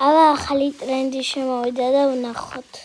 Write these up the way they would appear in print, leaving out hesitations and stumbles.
ალა ახალი ტრენდი შემოვიდა და ვნახოთ.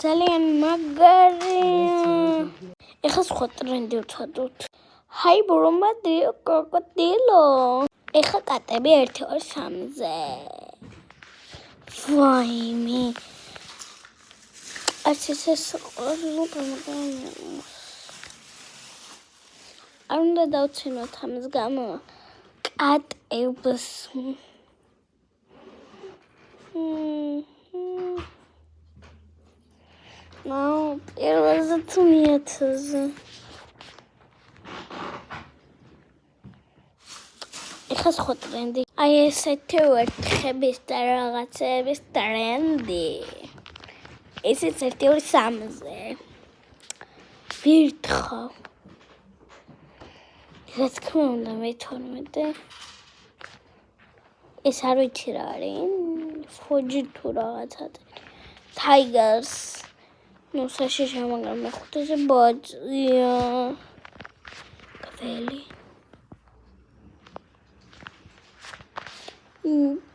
ძალიან მაგარია. ეხლა სხვა ტრენდი ვცადოთ. Hi Bromadillo Crocodilo. ეხლა კატები 1 2 3-ზე. ვაიმე. არც ეს არ უნდა დავცინოთ ამის გამო კატებს. პირველზე თუ 1000-ზე. ეხლა სხვა ტრენდი. აი ესეთი ვერთხების და რაღაცების ტრენდი. ესეც 1 2 3-ზე. ვირთხავ. რა თქმა უნდა მე 12. ეს არ ვიცი რა არის. ფოჯი თუ რაღაცა. Tigers. Ну, საშიშა მაგრამ მეხუთეზე ბოჭია. გველი.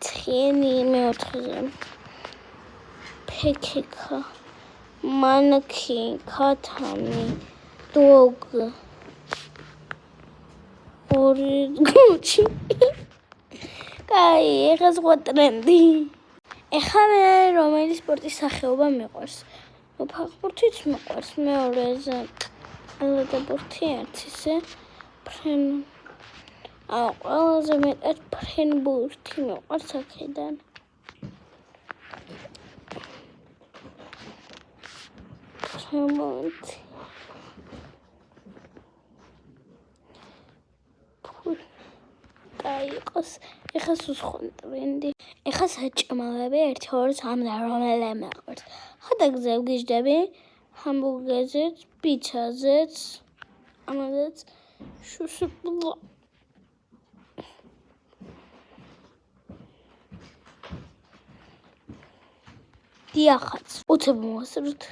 ცხენი მეოთხეზე. ფეკეკა. მანქი, ქათამი, დოგ. ორი გუჩი. კაი, ეხლა სხვა ტრენდი. ეხლა მე რომელი სპორტის სახეობა მიყვარს? ფეხბურთიც მიყვარს მეორეზე. ალაგაბურთი არც ისე. ყველაზე მეტად ფრენბურთი მიყვარს აქედან. ფრენბურთი. კაი იყოს. ეხლა სხვა ტრენდი. ეხლა საჭმელები 1 2 3 და რომელი მიყვარს? ხადაგზე ვგიჟდები, ჰამბურგერზეც, პიცაზეც, ამაზეც შუშუპლა. დიახაც, უცებ მოვასწროთ.